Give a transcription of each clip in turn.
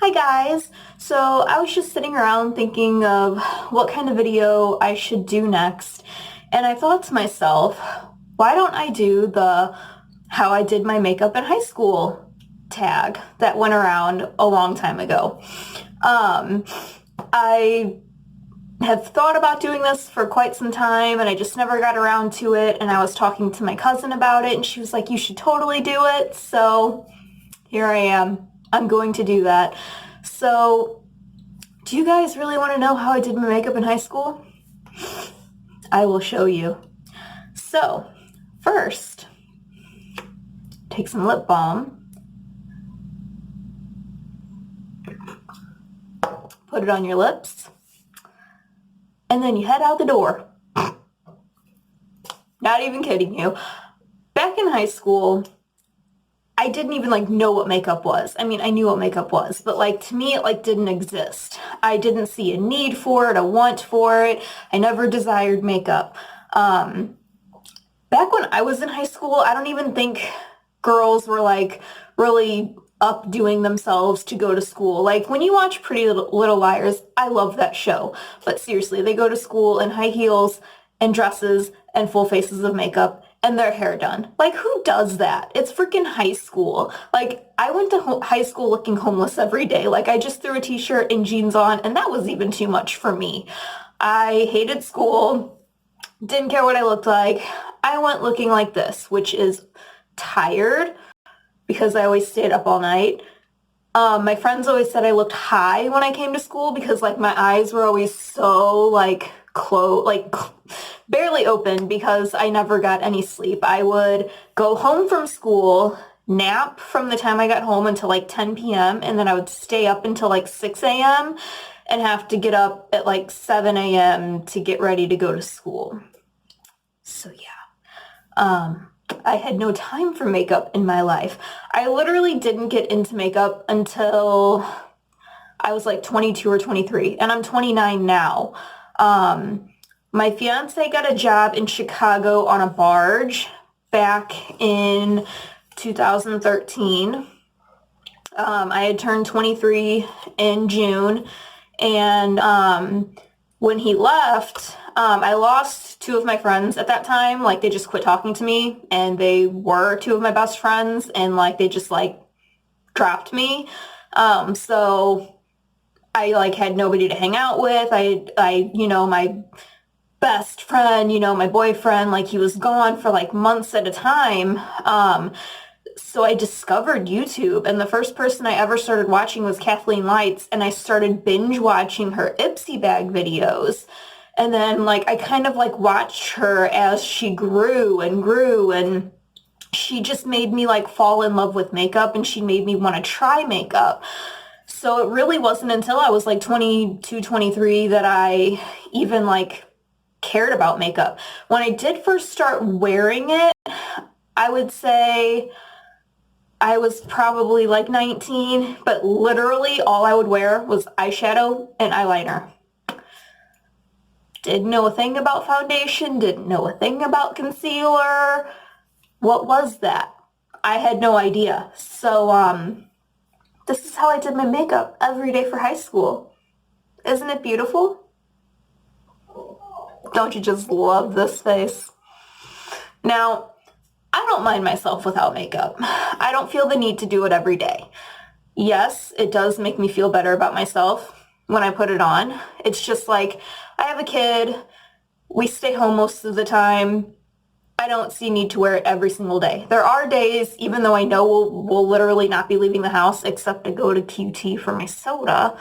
Hi guys! So I was just sitting around thinking of what kind of video I should do next, and I thought to myself, why don't I do the how I did my makeup in high school tag that went around a long time ago. I have thought about doing this for quite some time and I just never got around to it, and I was talking to my cousin about it and she was like, you should totally do it. So here I am. I'm going to do that. So, do you guys really want to know how I did my makeup in high school? I will show you. So, first, take some lip balm, put it on your lips, and then you head out the door. Not even kidding you. Back in high school, I didn't even know what makeup was. I mean, I knew what makeup was, but to me it didn't exist. I didn't see a need for it, a want for it. I never desired makeup. Back when I was in high school, I don't even think girls were really updoing themselves to go to school. When you watch Pretty Little Liars, I love that show. But seriously, they go to school in high heels and dresses and full faces of makeup and their hair done. Who does that? It's freaking high school. I went to high school looking homeless every day. I just threw a t-shirt and jeans on, and that was even too much for me. I hated school, didn't care what I looked like. I went looking like this, which is tired because I always stayed up all night. My friends always said I looked high when I came to school because my eyes were always so closed, barely open because I never got any sleep. I would go home from school, nap from the time I got home until 10 p.m. and then I would stay up until 6 a.m. and have to get up at 7 a.m. to get ready to go to school. So yeah. I had no time for makeup in my life. I literally didn't get into makeup until I was 22 or 23, and I'm 29 now. My fiance got a job in Chicago on a barge back in 2013. I had turned 23 in June, and when he left, I lost two of my friends at that time. They just quit talking to me, and they were two of my best friends, and they just dropped me. So I had nobody to hang out with. My best friend, my boyfriend, he was gone for months at a time. So I discovered YouTube, and the first person I ever started watching was Kathleen Lights, and I started binge watching her Ipsy bag videos. And then I kind of watched her as she grew, and she just made me fall in love with makeup, and she made me want to try makeup. So it really wasn't until I was 22, 23 that I even cared about makeup. When I did first start wearing it, I would say I was probably 19, but literally all I would wear was eyeshadow and eyeliner. Didn't know a thing about foundation, didn't know a thing about concealer. What was that? I had no idea. So, this is how I did my makeup every day for high school. Isn't it beautiful? Don't you just love this face? Now, I don't mind myself without makeup. I don't feel the need to do it every day. Yes, it does make me feel better about myself when I put it on. It's just I have a kid, we stay home most of the time. I don't see need to wear it every single day. There are days, even though I know we'll literally not be leaving the house except to go to QT for my soda,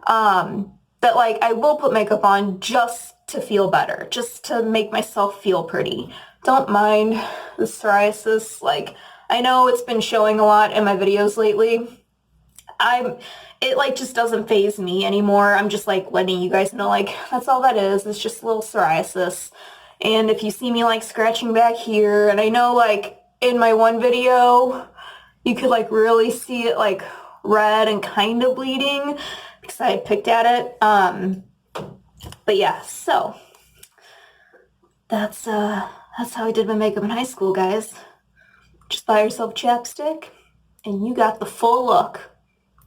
that I will put makeup on just to feel better, just to make myself feel pretty. Don't mind the psoriasis. I know it's been showing a lot in my videos lately. It just doesn't faze me anymore. I'm just letting you guys know that's all that is. It's just a little psoriasis. And if you see me scratching back here, and I know in my one video you could really see it red and kind of bleeding because I had picked at it. But yeah, so that's how I did my makeup in high school, guys. Just buy yourself chapstick and you got the full look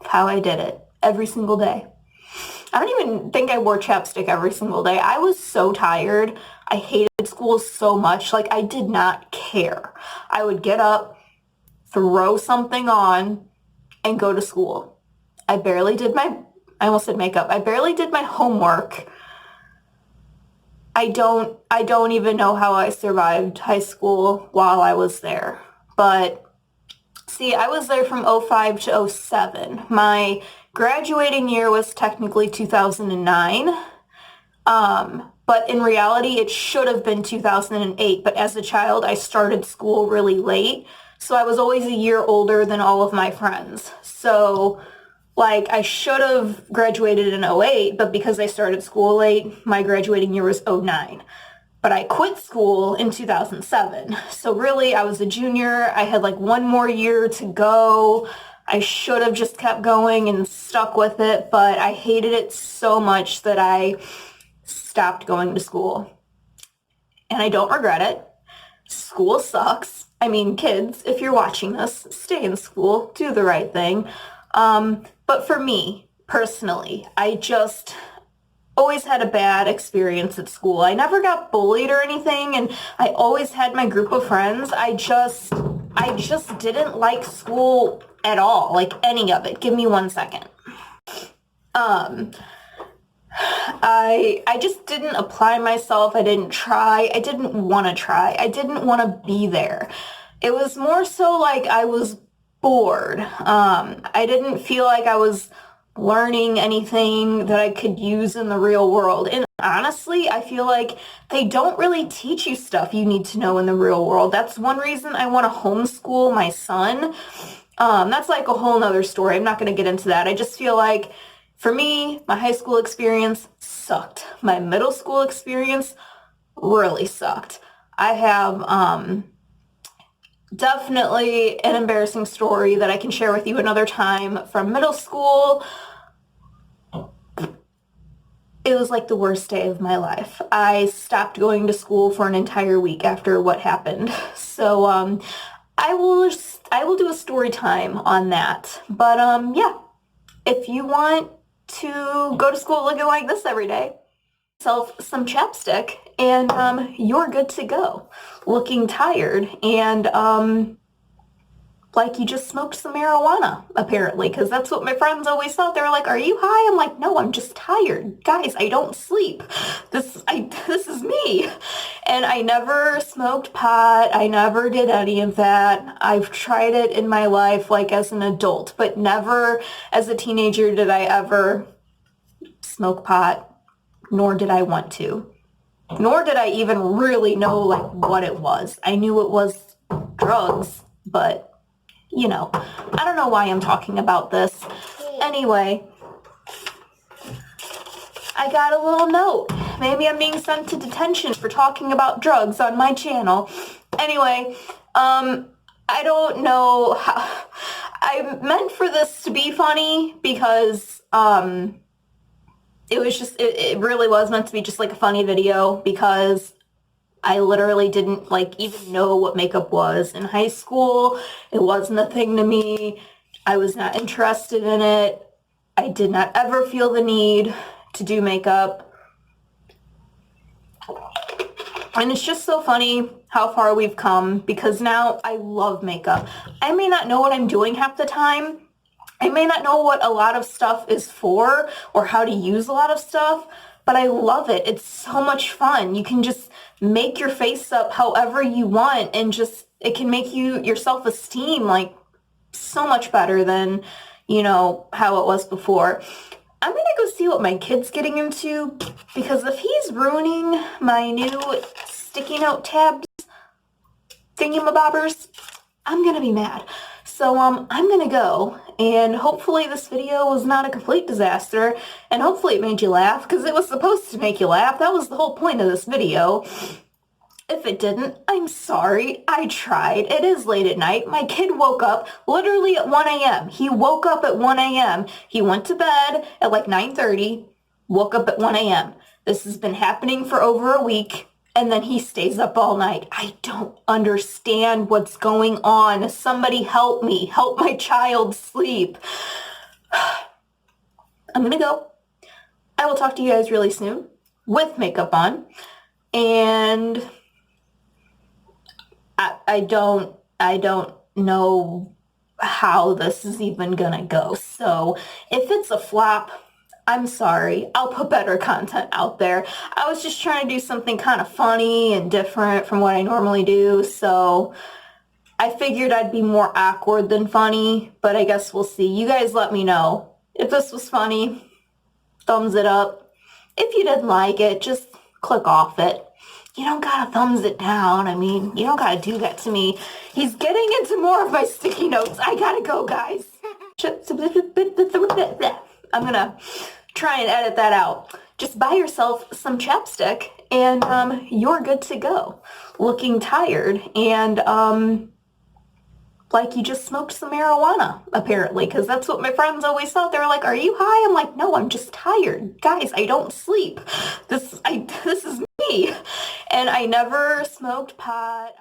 of how I did it. every single day. I don't even think I wore chapstick every single day. I was so tired. I hated school so much. Like, I did not care. I would get up, throw something on, and go to school. I almost said makeup. I barely did my homework. I don't even know how I survived high school while I was there. But see, I was there from 05 to 07. My graduating year was technically 2009. But in reality, it should have been 2008. But as a child, I started school really late. So I was always a year older than all of my friends. So, like, I should have graduated in 08, but because I started school late, my graduating year was 09. But I quit school in 2007. So really, I was a junior. I had like one more year to go. I should have just kept going and stuck with it, but I hated it so much that I stopped going to school. And I don't regret it. School sucks. I mean, kids, if you're watching this, stay in school, do the right thing. But for me, personally, I just always had a bad experience at school. I never got bullied or anything, and I always had my group of friends. I just didn't like school at all, like any of it. Give me 1 second. I just didn't apply myself. I didn't try. I didn't want to try. I didn't want to be there. It was more so like I was bored. I didn't feel like I was learning anything that I could use in the real world. And honestly, I feel like they don't really teach you stuff you need to know in the real world. That's one reason I want to homeschool my son. That's like a whole nother story. I'm not going to get into that. I just feel like for me, my high school experience sucked. My middle school experience really sucked. I have definitely an embarrassing story that I can share with you another time from middle school. It was like the worst day of my life. I stopped going to school for an entire week after what happened. So I will do a story time on that. But yeah, if you want to go to school looking like this every day, yourself some chapstick and you're good to go. Looking tired and like you just smoked some marijuana, apparently, because that's what my friends always thought. They were like, "Are you high?" I'm like, "No, I'm just tired. Guys, I don't sleep. This is me." And I never smoked pot. I never did any of that. I've tried it in my life, like as an adult, but never as a teenager did I ever smoke pot, nor did I want to. Nor did I even really know like what it was. I knew it was drugs, but you know, I don't know why I'm talking about this. Anyway, I got a little note. Maybe I'm being sent to detention for talking about drugs on my channel. Anyway, I don't know how. I meant for this to be funny because it was just, it really was meant to be just like a funny video because I literally didn't like even know what makeup was in high school. It wasn't a thing to me. I was not interested in it. I did not ever feel the need to do makeup. And it's just so funny how far we've come because now I love makeup. I may not know what I'm doing half the time. I may not know what a lot of stuff is for or how to use a lot of stuff, but I love it. It's so much fun. You can just make your face up however you want and just, it can make your self-esteem like so much better than, you know, how it was before. I'm gonna go see what my kid's getting into because if he's ruining my new sticky note tabs thingamabobbers, I'm gonna be mad. So I'm gonna go and hopefully this video was not a complete disaster and hopefully it made you laugh because it was supposed to make you laugh. That was the whole point of this video. If it didn't, I'm sorry. I tried. It is late at night. My kid woke up literally at 1 a.m. He woke up at 1 a.m. He went to bed at like 9:30, woke up at 1 a.m. This has been happening for over a week. And then he stays up all night. I don't understand what's going on. Somebody help me. Help my child sleep. I'm gonna go. I will talk to you guys really soon with makeup on. And I don't know how this is even gonna go. So if it's a flop, I'm sorry. I'll put better content out there. I was just trying to do something kind of funny and different from what I normally do. So I figured I'd be more awkward than funny, but I guess we'll see. You guys let me know if this was funny. Thumbs it up. If you didn't like it, just click off it. You don't gotta thumbs it down. I mean, you don't gotta do that to me. He's getting into more of my sticky notes. I gotta go, guys. I'm gonna try and edit that out. Just buy yourself some chapstick and you're good to go. Looking tired and like you just smoked some marijuana, apparently, because that's what my friends always thought. They were like, "Are you high?" I'm like, "No, I'm just tired. Guys, I don't sleep. This is me." And I never smoked pot.